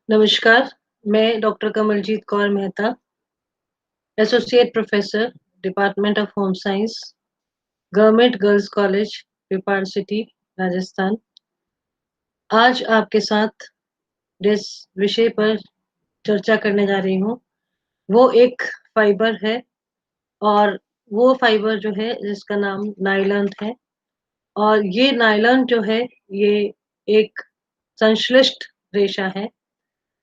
नमस्कार, मैं doctor Kamaljeet Kaur Mehta, associate professor, department of home science, government girls college, विपार city, Rajasthan. आज आपके साथ जिस विषय पर चर्चा करने जा रही हूँ, वो एक फाइबर है और वो फाइबर जो है जिसका नाम नायलॉन है और ये नायलॉन जो है, ये एक संश्लिष्ट रेशा है।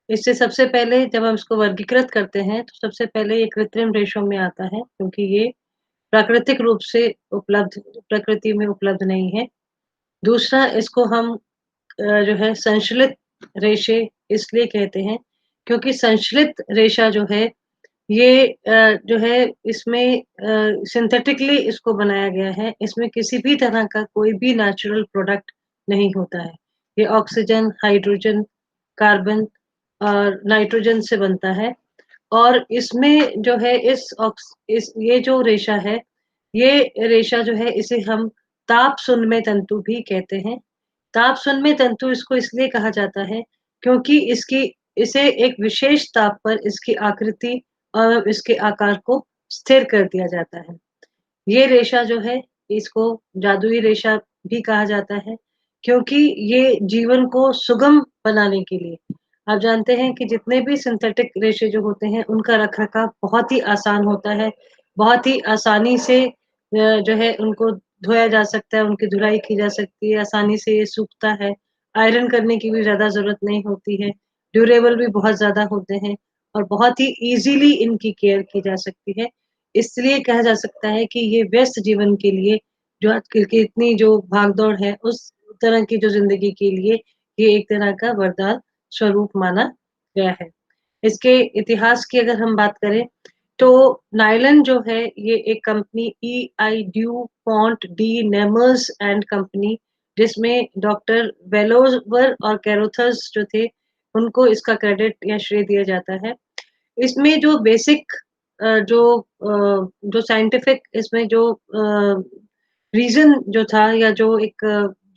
इससे सबसे पहले जब हम इसको वर्गीकृत करते हैं, तो सबसे पहले ये कृत्रिम रेशों में आता है क्योंकि ये प्राकृतिक रूप से उपलब्ध प्रकृति में उपलब्ध नहीं है। दूसरा इसको हम जो है संश्लित रेशे इसलिए कहते हैं क्योंकि संश्लित रेशा जो है ये जो है इसमें सिंथेटिकली इसको बनाया गया है। इसमें किसी भी तरह का कोई भी नेचुरल प्रोडक्ट नहीं होता है। ये ऑक्सीजन, हाइड्रोजन, कार्बन और नाइट्रोजन से बनता है और इसमें जो है इस ये जो रेशा है, ये रेशा जो है इसे हम ताप सुन्मे तंतु भी कहते हैं। ताप सुन्मे तंतु इसको इसलिए कहा जाता है क्योंकि इसकी इसे एक विशेष ताप पर इसकी आकृति और इसके आकार को स्थिर कर दिया जाता है। ये रेशा जो है इसको जादुई रेशा भी कहा जाता है क्योंकि ये जीवन को सुगम बनाने के लिए आप जानते हैं कि जितने भी सिंथेटिक रेशे जो होते हैं उनका रखरखाव बहुत ही आसान होता है, बहुत ही आसानी से जो है उनको धोया जा सकता है, उनकी धुलाई की जा सकती है, आसानी से ये सूखता है, आयरन करने की भी ज़्यादा ज़रूरत नहीं होती है, ड्यूरेबल भी बहुत ज़्यादा होते हैं और बहुत ही ईज़िली इनकी केयर की जा सकती है। इसलिए कहा जा सकता है कि ये व्यस्त जीवन के लिए जो आजकल की इतनी जो भाग-दौड़ है, उस तरह की जो ज़िंदगी के लिए ये एक तरह का वरदान स्वरूप माना गया है। इसके इतिहास की अगर हम बात करें, तो नायलॉन जो है ये एक company E I DuPont de Nemours and company जिसमें डॉक्टर वेलोवर और कैरोथर्स जो थे, उनको इसका क्रेडिट या श्रेय दिया जाता है। इसमें जो बेसिक जो साइंटिफिक इसमें जो रीज़न जो था या जो एक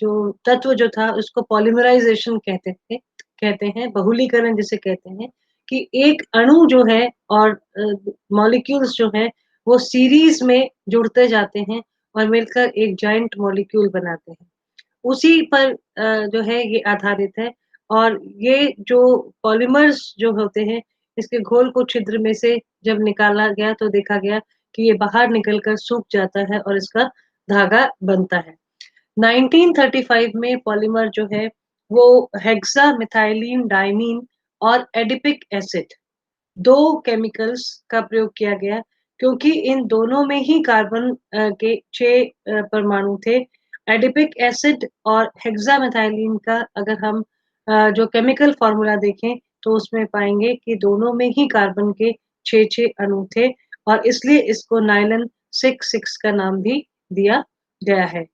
जो तत्व जो था उसको पॉलीमराइज़ेशन कहते हैं, बहुलीकरण जिसे कहते हैं, कि एक अणु जो है और मॉलिक्यूल्स जो हैं, वो सीरीज़ में जुड़ते जाते हैं और मिलकर एक जायंट मॉलिक्यूल बनाते हैं। उसी पर जो है ये आधारित है और ये जो पॉलीमर्स जो होते हैं, इसके घोल को छिद्र में से जब निकाला गया तो देखा गया कि ये बाहर निकल कर सूख जाता है और इसका धागा बनता है। 1935 में पॉलीमर जो है वो हेक्सामेथिलीन डाइमीन और एडिपिक एसिड 2 केमिकल्स का प्रयोग किया गया क्योंकि इन दोनों में ही कार्बन के 6 परमाणु थे। एडिपिक एसिड और हेक्सामेथिलीन का अगर हम जो केमिकल फ़ॉर्मूला देखें तो उसमें पाएँगे कि दोनों में ही कार्बन के 6-6 अणु थे और इसलिए इसको नायलॉन 6-6 का नाम भी दिया गया है।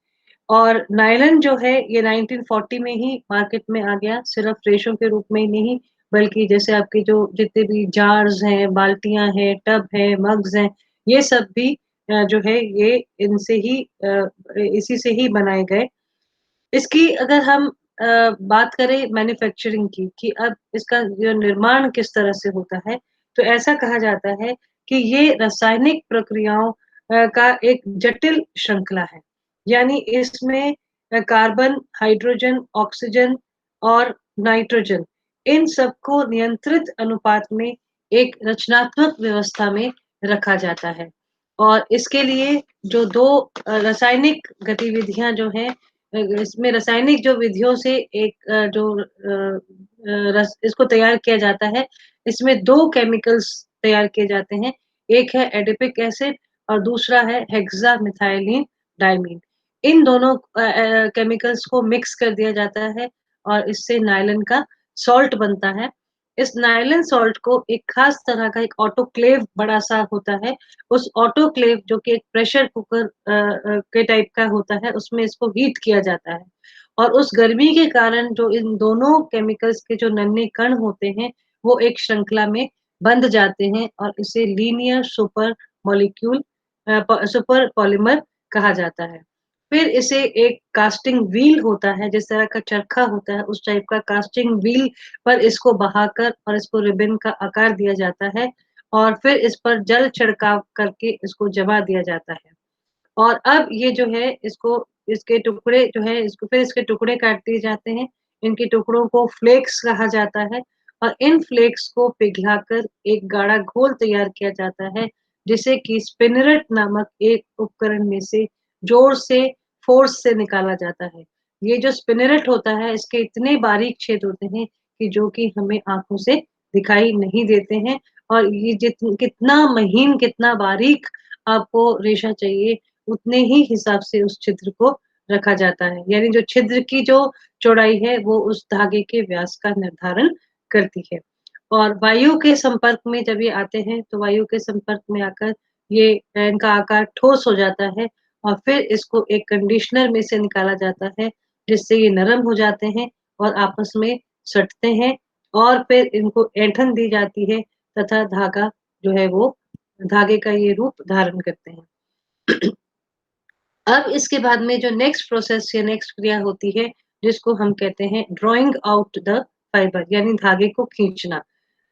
और नायलॉन जो है ये 1940 में ही मार्केट में आ गया, सिर्फ रेशों के रूप में ही नहीं, बल्कि जैसे आपके जो जितने भी जार्स हैं, बाल्टियाँ हैं, टब हैं, मग्स हैं, ये सब भी जो है ये इनसे ही इसी से ही बनाए गए। इसकी अगर हम बात करें मैन्युफैक्चरिंग की कि अब इसका जो निर्माण किस तरह से होता है, तो ऐसा कहा जाता है कि ये रासायनिक प्रक्रियाओं का एक जटिल श्रृंखला है। यानी इसमें कार्बन, हाइड्रोजन, ऑक्सीजन और नाइट्रोजन इन सबको नियंत्रित अनुपात में एक रचनात्मक व्यवस्था में रखा जाता है। और इसके लिए जो 2 रासायनिक गतिविधियाँ जो हैं इसमें रासायनिक जो विधियों से एक जो रस इसको तैयार किया जाता है, इसमें 2 केमिकल्स तैयार किए जाते हैं। एक है एडिपिक एसिड और दूसरा है हेक्सामेथिलीन डाइमीन। इन दोनों केमिकल्स को मिक्स कर दिया जाता है और इससे नायलॉन का सॉल्ट बनता है। इस नायलॉन सॉल्ट को एक खास तरह का एक ऑटोक्लेव बड़ा-सा होता है। उस ऑटोक्लेव जो कि एक प्रेशर कुकर के टाइप का होता है, उसमें इसको हीट किया जाता है। और उस गर्मी के कारण जो इन दोनों केमिकल्स के जो नन्हे कण होते हैं, वो एक श्रृंखला में बंध जाते हैं और इसे linear super molecule super polymer कहा जाता है। फिर इसे एक कास्टिंग व्हील होता है, जिस तरह का चरखा होता है, उस टाइप का कास्टिंग व्हील पर इसको बहाकर और इसको रिबन का आकार दिया जाता है और फिर इस पर जल छिड़काव करके इसको जमा दिया जाता है। और अब ये जो है इसको इसके टुकड़े जो है इसको फिर इसके टुकड़े काट दिए जाते हैं। इनके टुकड़ों को फ्लेक्स कहा जाता है और इन फ्लेक्स को पिघलाकर एक गाढ़ा घोल तैयार किया जाता है, जिसे कि स्पिनरेट नामक एक उपकरण में से ज़ोर से फ़ोर्स से निकाला जाता है। ये जो स्पिनरेट होता है इसके इतने बारीक छेद होते हैं कि जो कि हमें आँखों से दिखाई नहीं देते हैं और ये कितना महीन, कितना बारीक आपको रेशा चाहिए उतने ही हिसाब से उस छिद्र को रखा जाता है। यानी जो छिद्र की जो चौड़ाई है वो उस धागे के व्यास का निर्धारण करती है। और वायु के संपर्क में जब ये आते हैं तो वायु के संपर्क में आकर ये इनका आकार ठोस हो जाता है और फिर इसको एक कंडीशनर में से निकाला जाता है, जिससे ये नरम हो जाते हैं और आपस में सटते हैं और फिर इनको ऐंठन दी जाती है तथा धागा जो है वो धागे का ये रूप धारण करते हैं। अब इसके बाद में जो नेक्स्ट प्रोसेस या नेक्स्ट क्रिया होती है, जिसको हम कहते हैं ड्राइंग आउट द फाइबर यानी धागे को खींचना।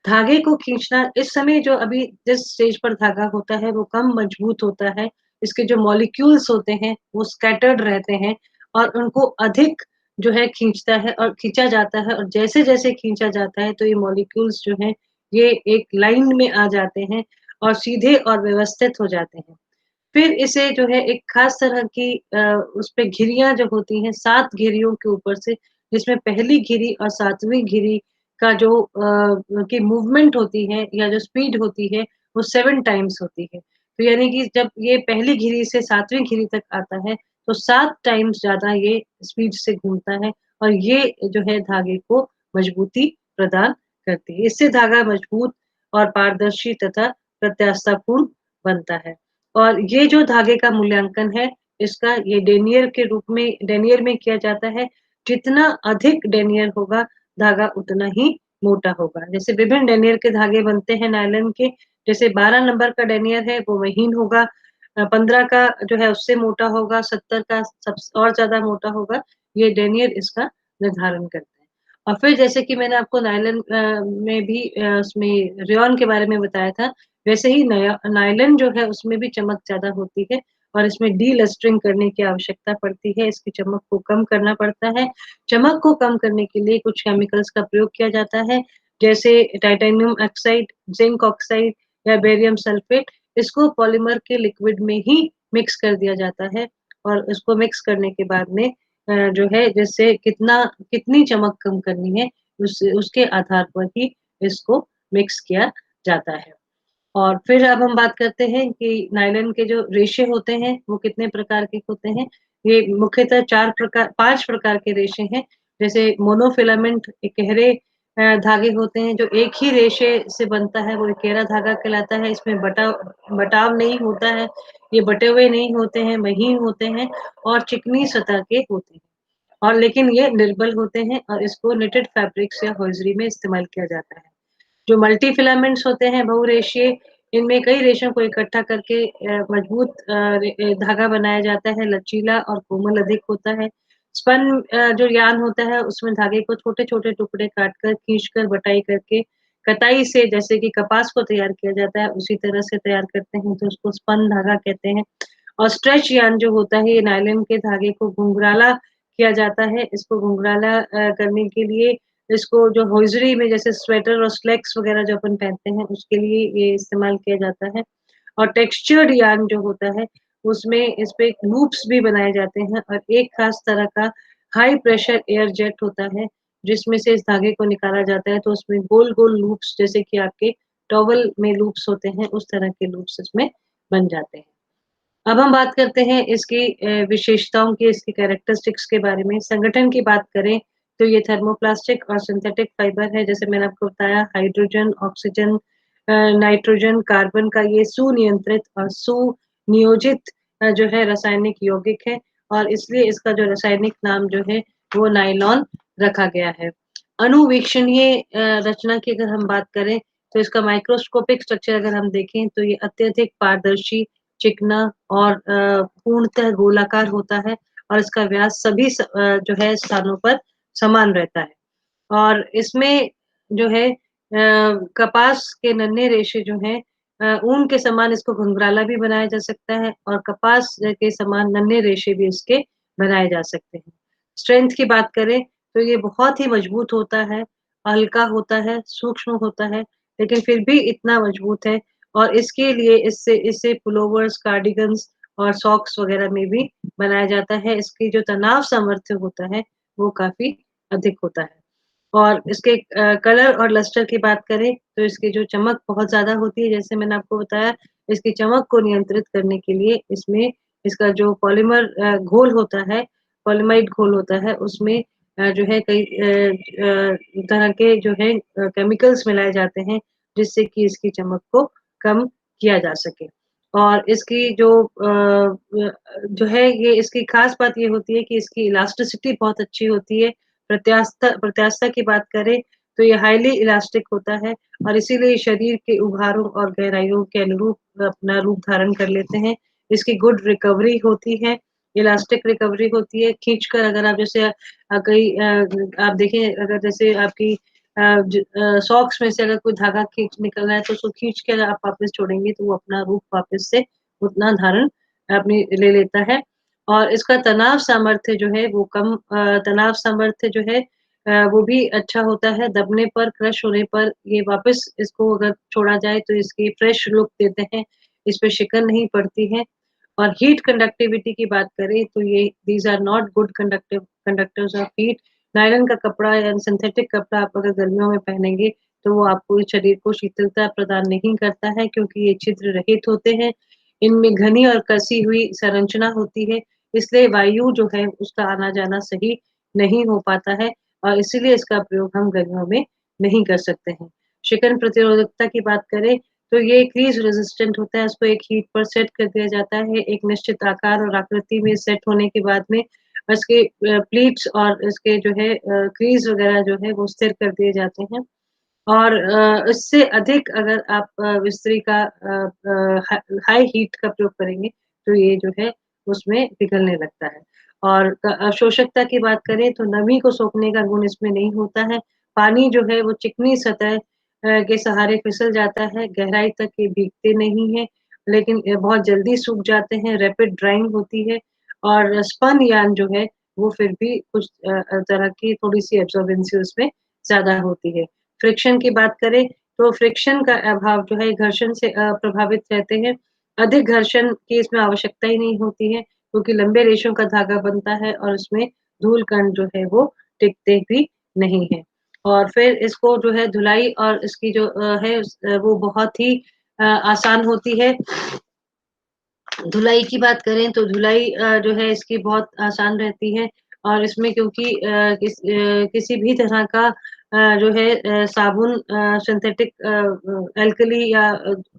धागे को खींचना इस समय जो अभी जिस स्टेज पर धागा होता है वो कम मजबूत होता है। इसके जो मॉलिक्यूल्स होते हैं वो स्कैटर्ड रहते हैं और उनको अधिक जो है खींचता है और खींचा जाता है और जैसे-जैसे खींचा जाता है तो ये मॉलिक्यूल्स जो हैं ये एक लाइन में आ जाते हैं और सीधे और व्यवस्थित हो जाते हैं। फिर इसे जो है एक खास तरह की उसपे घिरियाँ जो होती हैं 7 घिरियों के ऊपर से जिसमें पहली घिरी और 7वीं घिरी का जो की मूवमेंट होती है या जो स्पीड होती है वो 7 टाइम्स होती है। तो यानी कि जब ये पहली घिरी से 7वीं घिरी तक आता है तो 7 टाइम्स ज़्यादा ये स्पीड से घूमता है और ये जो है धागे को मजबूती प्रदान करती है। इससे धागा मजबूत और पारदर्शी तथा प्रत्यास्थापूर्ण बनता है। और ये जो धागे का मूल्यांकन है, इसका ये डेनियर में किया जाता है। जितना अधिक डेनियर होगा, धागा उतना ही मोटा होगा। जैसे विभिन्न डेनियर के धागे बनते हैं नायलॉन के, जैसे 12 नंबर का डेनियर है, वो महीन होगा। 15 का जो है उससे मोटा होगा, 70 का और ज़्यादा मोटा होगा। ये डेनियर इसका निर्धारण करते हैं। और फिर जैसे कि मैंने आपको नायलॉन में भी उसमें रेयॉन के बारे में बताया था, वैसे ही नायलॉन जो है उसमें भी चमक ज़्यादा होती है और इसमें डी-लस्टरिंग करने की आवश्यकता पड़ती है, इसकी चमक को कम करना पड़ता है। चमक को कम करने के लिए कुछ केमिकल्स का प्रयोग किया जाता है, जैसे टाइटेनियम ऑक्साइड, जिंक ऑक्साइड या बेरियम सल्फेट। इसको पॉलीमर के लिक्विड में ही मिक्स कर दिया जाता है और इसको मिक्स करने के बाद में जो है जिससे कितनी चमक कम करनी है, उसके आधार पर ही इसको मिक्स किया जाता है। और फिर अब हम बात करते हैं कि नायलॉन के जो रेशे होते हैं, वो कितने प्रकार के होते हैं। ये मुख्यतः 5 प्रकार के रेशे हैं। जैसे मोनोफिलामेंट इकहरे धागे होते हैं, जो एक ही रेशे से बनता है, वो इकहरा धागा कहलाता है। इसमें बटाव नहीं होता है, ये बटे हुए नहीं होते हैं, महीन होते हैं और चिकनी सतह के होते हैं। और लेकिन ये निर्बल होते हैं और इसको निटेड फैब्रिक्स या हॉज़री में इस्तेमाल किया जाता है। जो मल्टी फिलामेंट्स होते हैं बहुरेशीय, इनमें कई रेशों को इकट्ठा करके मजबूत धागा बनाया जाता है, लचीला और कोमल अधिक होता है। स्पन जो यार्न होता है उसमें धागे को छोटे-छोटे टुकड़े काटकर, खींचकर, बटाई करके, कताई से जैसे कि कपास को तैयार किया जाता है उसी तरह से तैयार करते हैं तो उसको स्पन धागा कहते हैं। और स्ट्रेच यार्न जो होता है ये नायलॉन के धागे को घुंघराला किया जाता है। इसको घुंघराला करने के लिए इसको जो हॉज़री में जैसे स्वेटर और स्लैक्स वगैरह जो अपन पहनते हैं, उसके लिए ये इस्तेमाल किया जाता है। और टेक्सचर्ड यार्न जो होता है, उसमें इसपे लूप्स भी बनाए जाते हैं और एक खास तरह का हाई प्रेशर एयर जेट होता है, जिसमें से इस धागे को निकाला जाता है, तो उसमें गोल-गोल लूप्स जैसे कि आपके टॉवल में लूप्स होते हैं, उस तरह के लूप्स इसमें बन जाते हैं। अब हम बात करते हैं इसकी विशेषताओं की, इसकी कैरेक्टरिस्टिक्स के बारे में। संगठन की बात करें, तो ये थर्मोप्लास्टिक और सिंथेटिक फाइबर है, जैसे मैंने आपको बताया हाइड्रोजन, ऑक्सीजन नाइट्रोजन, कार्बन का ये सुनियंत्रित और सुनियोजित जो है रासायनिक यौगिक है और इसलिए इसका जो रासायनिक नाम जो है, वो नायलॉन रखा गया है। अनुवीक्षणीय रचना की अगर हम बात करें, तो इसका माइक्रोस्कोपिक स्ट्रक्चर अगर हम देखें, तो ये अत्यधिक पारदर्शी चिकना और पूर्णतः गोलाकार होता है और इसका व्यास सभी जो है स्थानों पर समान रहता है। और इसमें जो है कपास के नन्हे रेशे जो हैं ऊन के समान इसको घुंघराला भी बनाया जा सकता है और कपास के समान नन्हे रेशे भी इसके बनाए जा सकते हैं। स्ट्रेंथ की बात करें तो ये बहुत ही मजबूत होता है, हल्का होता है, सूक्ष्म होता है, लेकिन फिर भी इतना मजबूत है और इसके लिए इससे इसे पुलोवर्स, कार्डिगन्स और सॉक्स वगैरह में भी बनाया जाता है। इसकी जो तनाव सामर्थ्य होता है, वो काफ़ी अधिक होता है। और इसके कलर और लस्टर की बात करें तो इसकी जो चमक बहुत ज़्यादा होती है, जैसे मैंने आपको बताया, इसकी चमक को नियंत्रित करने के लिए इसमें इसका जो पॉलीमर घोल होता है, पॉलीमाइड घोल होता है, उसमें जो है कई तरह के जो है केमिकल्स मिलाए जाते हैं, जिससे कि इसकी चमक को कम किया जा सके। और इसकी जो है ये इसकी ख़ास बात ये होती है कि इसकी इलास्टिसिटी बहुत अच्छी होती है। प्रत्यास्थता की बात करें तो ये हाईली इलास्टिक होता है और इसीलिए शरीर के उभारों और गहराइयों के अनुरूप अपना रूप धारण कर लेते हैं। इसकी गुड रिकवरी होती है, इलास्टिक रिकवरी होती है, खींचकर अगर आप जैसे आप देखें अगर जैसे आपकी सॉक्स में से अगर कोई धागा खींच निकल रहा है तो उसको खींच के अगर आप वापस छोड़ेंगे तो वो अपना रूप वापस से उतना धारण अपनी ले लेता है। और इसका तनाव सामर्थ्य जो है वो तनाव सामर्थ्य जो है वो भी अच्छा होता है, दबने पर, क्रश होने पर ये वापस इसको अगर छोड़ा जाए तो इसकी फ्रेश लुक देते हैं, इस पे शिकन नहीं पड़ती है। और हीट कंडक्टिविटी की बात करें तो ये these are not good conductors of heat. Nylon का कपड़ा या सिंथेटिक कपड़ा आप अगर गर्मियों में पहनेंगे, तो वो आपको इस शरीर को शीतलता प्रदान नहीं करता है क्योंकि ये छिद्र रहित होते हैं। इनमें घनी और कसी हुई संरचना होती है, इसलिए वायु जो है उसका आना-जाना सही नहीं हो पाता है और इसीलिए इसका प्रयोग हम गर्मियों में नहीं कर सकते हैं। शिकन प्रतिरोधकता की बात करें तो ये क्रीज़ रेज़िस्टेंट होता है, उसको एक हीट पर सेट कर दिया जाता है, एक निश्चित आकार और आकृति में सेट होने के बाद में इसके प्लीट्स और इसके जो है क्रीज़ वग़ैरह जो है वो स्थिर कर दिए जाते हैं। और इससे अधिक अगर आप इस्त्री का हाई हीट का प्रयोग करेंगे, तो ये जो है उसमें पिघलने लगता है। और अवशोषकता की बात करें तो नमी को सोखने का गुण इसमें नहीं होता है। पानी जो है वो चिकनी सतह के सहारे फिसल जाता है, गहराई तक ये भीगते नहीं हैं, लेकिन बहुत जल्दी सूख जाते हैं, रैपिड ड्राइंग होती है और स्पन यार्न जो है वो फिर भी कुछ तरह की थोड़ी-सी एब्ज़ॉर्बेंसी उसमें ज़्यादा होती है। फ्रिक्शन की बात करें तो फ्रिक्शन का अभाव जो है घर्षण से प्रभावित रहते हैं। अधिक घर्षण की इसमें आवश्यकता ही नहीं होती है क्योंकि लंबे रेशों का धागा बनता है और उसमें धूल कण जो है वो टिकते भी नहीं हैं। और फिर इसको जो है धुलाई और इसकी जो वो बहुत ही आसान होती है। धुलाई की बात करें तो धुलाई जो है इसकी बहुत आसान रहती है और इसमें क्योंकि किसी भी तरह का जो है साबुन सिंथेटिक एल्कली या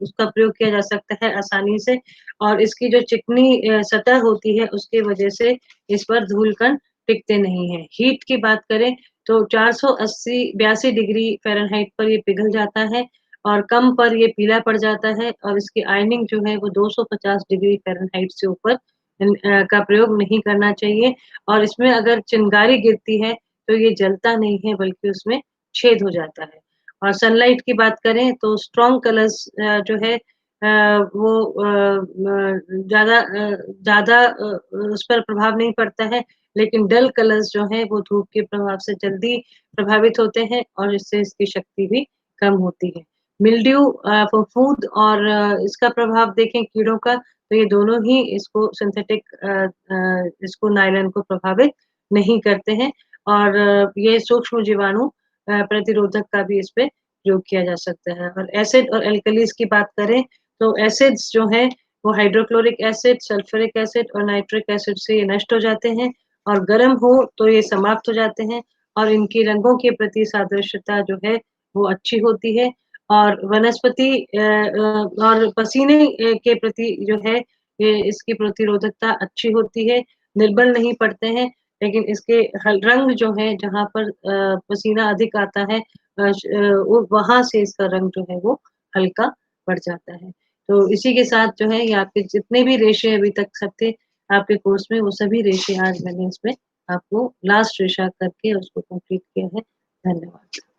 उसका प्रयोग किया जा सकता है आसानी से और इसकी जो चिकनी सतह होती है उसकी वजह से इस पर धूल कण टिकते नहीं हैं। हीट की बात करें तो 482 डिग्री फ़ारेनहाइट पर ये पिघल जाता है और कम पर ये पीला पड़ जाता है और इसकी आयनिंग जो है वो 250 डिग्री फ़ारेनहाइट से ऊपर का प्रयोग नहीं करना चाहिए और इसमें अगर चिंगारी गिरती है, तो ये जलता नहीं है बल्कि उसमें छेद हो जाता है। और सनलाइट की बात करें तो स्ट्रॉन्ग कलर्स जो है वो ज़्यादा उस पर प्रभाव नहीं पड़ता है, लेकिन डल कलर्स जो हैं वो धूप के प्रभाव से जल्दी प्रभावित होते हैं और इससे इसकी शक्ति भी कम होती है। मिल्ड्यू फफूंद और इसका प्रभाव देखें कीड़ों का, तो ये दोनों ही इसको इसको नायलॉन को प्रभावित नहीं करते हैं और ये सूक्ष्म जीवाणु प्रतिरोधक का भी इस पे प्रयोग किया जा सकता है और एसिड और एल्कलीज़ की बात करें, तो एसिड्स जो हैं वो हाइड्रोक्लोरिक एसिड, सल्फ्यूरिक एसिड और नाइट्रिक एसिड से ये नष्ट हो जाते हैं और गर्म हो तो ये समाप्त हो जाते हैं और इनकी रंगों के प्रति सादृश्यता जो है वो अच्छी होती है और वनस्पति और पसीने के प्रति जो है ये इसकी प्रतिरोधकता अच्छी होती है, निर्बल नहीं पड़ते हैं, लेकिन इसके रंग जो है जहाँ पर पसीना अधिक आता है वो वहाँ से इसका रंग जो है वो हल्का पड़ जाता है। तो इसी के साथ जो है ये आपके जितने भी रेशे अभी तक सब थे आपके कोर्स में वो सभी रेशे आज मैंने इसमें आपको लास्ट रेशा करके उसको कंप्लीट किया है। धन्यवाद।